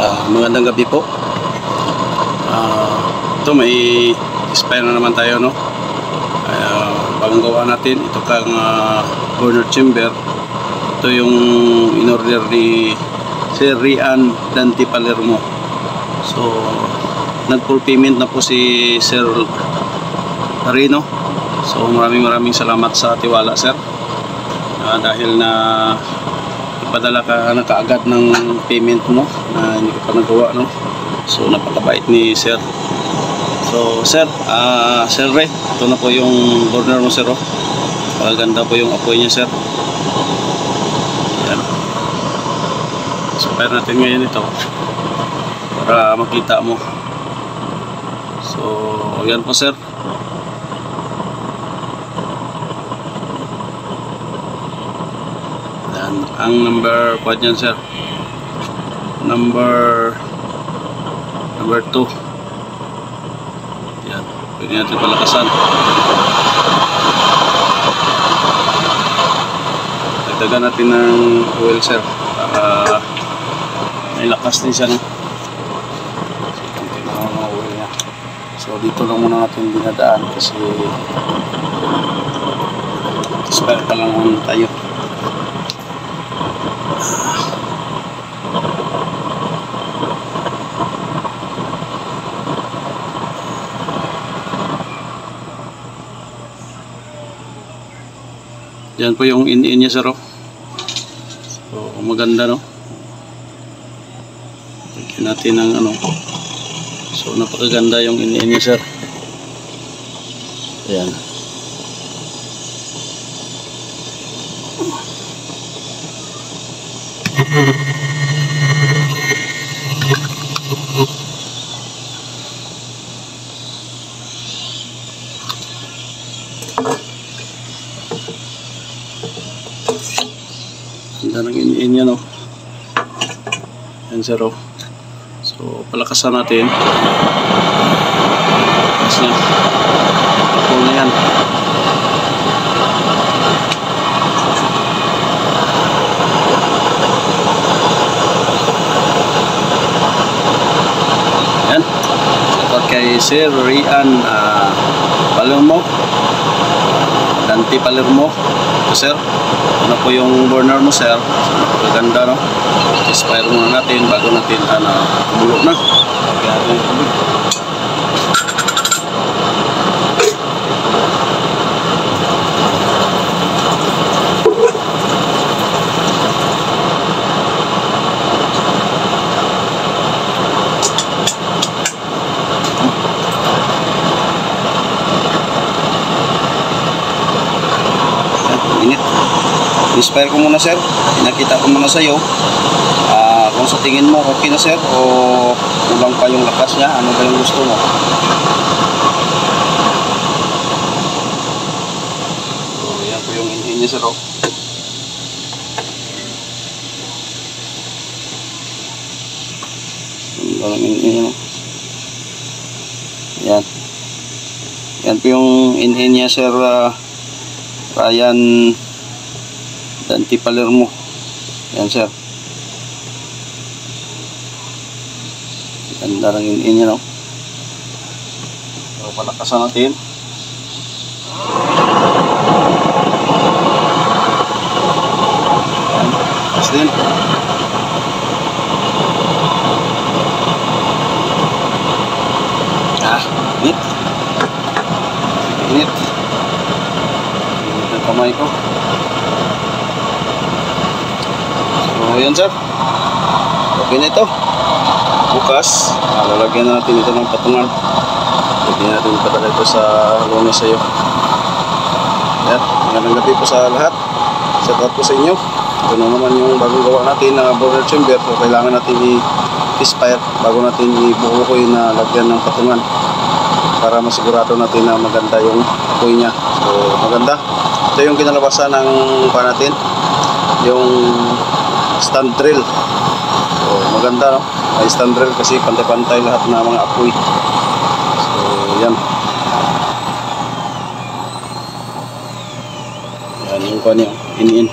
Magandang gabi po. Ito may spare na naman tayo, no? Bagong gawa natin ito kang burner chamber. Ito yung in-order ni Sir Rian Dante Palermo. So nag-full payment na po si Sir Rino. So maraming salamat sa tiwala, sir. Dahil na ipadala ka na kaagad ng payment mo na hindi ka pa nagawa, no? So napakabait ni sir. So sir, Sir Ray, ito na po yung burner mo, sir. Paganda po yung apoy niya, sir. Yan. Supply natin ngayon ito para makita mo. So yan po, sir. Ang number po dyan, sir, number 2. Yan, pwede natin palakasan. Dagdagan natin ng oil, sir, para may lakas din siya, no? So dito lang muna natin dinadaan kasi spare pa lang muna tayo. Yan po yung in-in niya, sir. So maganda, no? Lagyan natin ng ano. So napakaganda yung in-in niya, sir. Ayan. Ganda ng in-in niya, no? Yan, sir. So palakasan natin. Lakas niya. Ako na yan. Yan. Shoutout kay Sir Rian Palermo, Dante Palermo. So, sir, ano po yung burner mo, sir? So, napakaganda, no? Expire muna natin bago natin kumulo na. Kaya natin yung tubig. Init. Inspire ko muna, sir. Pinakita ko muna sa iyo kung sa tingin mo okay na, sir, o kulang pa yung lakas niya. Ano ba yung gusto mo? So yan po yung in-in niya, sir. Yan. Yan po yung in-in niya, sir. Rian Dante Palermo. Yan, sir. Ganda lang in-in niya, no? So palakasan natin. Yan. Tapos din. Init. Init. Kamay ko. So yan, sir, okay na ito. Bukas lalagyan na natin ito ng patungan. Hindi natin padala ito sa lunes sa iyo. Yan, magandang gabi po sa lahat. Shout out po sa inyo. Ito na naman yung bagong gawa natin na burner chamber. So kailangan natin i-expire bago natin ibubukoy na lagyan ng patungan para masigurado natin na maganda yung apoy niya. So maganda. Ito yung kinalabasan ng natin, yung stand drill. So maganda, no? May stand drill kasi pantay-pantay lahat na mga apoy. So yan. Yan yung kanya, in-in.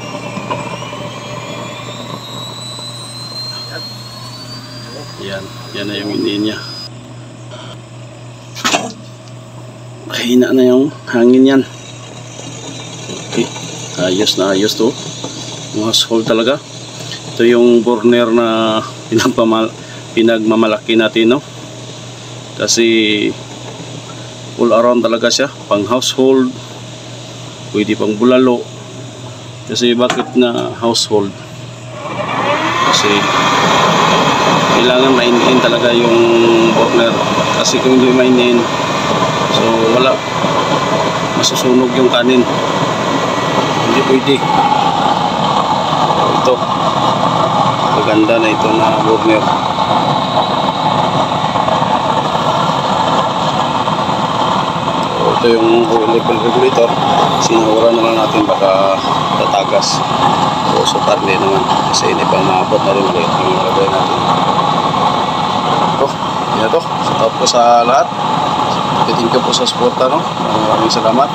Yan na yung iniin niya. Mahina na yung hangin yan. Okay, ayos na ayos to. Household talaga. Ito yung burner na pinagmamalaki natin, no? Kasi all around talaga siya, pang household, pwede pang bulalo. Kasi bakit na household? Kasi kailangan mainin talaga yung burner. Kasi kung hindi mainin, so wala, masusunog yung kanin, hindi pwede. Ito maganda na ito na burner. Ito yung oil level regulator, sinura na lang natin baka tatagas o sutarli naman kasi hindi pang maabot na rin ulit yung lagay natin. Yan na to, shout out po sa lahat, thank you po sa support, no? Maraming salamat.